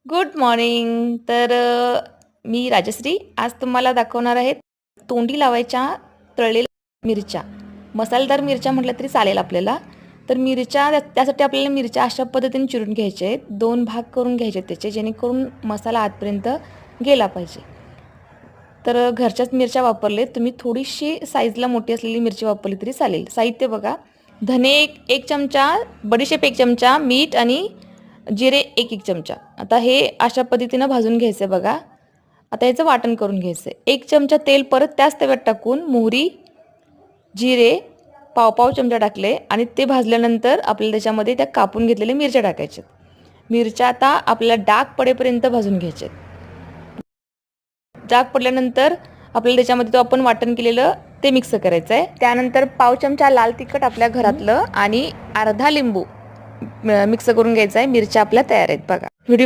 Good morning. मी राजश्री आज तुम्हाला दाखवणार आहे तोंडी लावायच्या तळलेल्या मिरच्या. मसालेदार मिरच्या म्हटलं तरी चालेल आपल्याला. तर मिरच्या त्यासाठी आपल्याला मिरच्या अशा पद्धतीने चिरून घ्यायचे आहेत. 2 भाग करून घ्यायचे त्याचे, जेणेकरून मसाला आतपर्यंत गेला पाहिजे. तर घरच्याच मिरच्या वापरले, तुम्ही थोडीशी साईजला मोठी असलेली मिरची वापरली तरी चालेल. साहित्य बघा: धने 1 चमचा, बडीशेप 1 चमचा, मीठ आणि जिरे 1 चमचा. आता हे अशा पद्धतीनं भाजून घ्यायचं आहे बघा. आता याचं वाटण करून घ्यायचं आहे. 1 चमचा तेल परत त्याच तव्यात टाकून मोहरी, जिरे पाव चमचा टाकले आणि ते भाजल्यानंतर आपल्याला त्याच्यामध्ये त्या कापून घेतलेल्या मिरच्या टाकायच्या. मिरच्या आता आपल्याला डाग पडेपर्यंत भाजून घ्यायचे. डाग पडल्यानंतर आपल्याला त्याच्यामध्ये आपण वाटण केलेलं ते मिक्स करायचं आहे. त्यानंतर पाव चमचा लाल तिखट आपल्या घरातलं आणि अर्धा लिंबू मिक्स करून घ्यायचं आहे. मिरच्या आपल्या तयार आहेत बघा. व्हिडिओ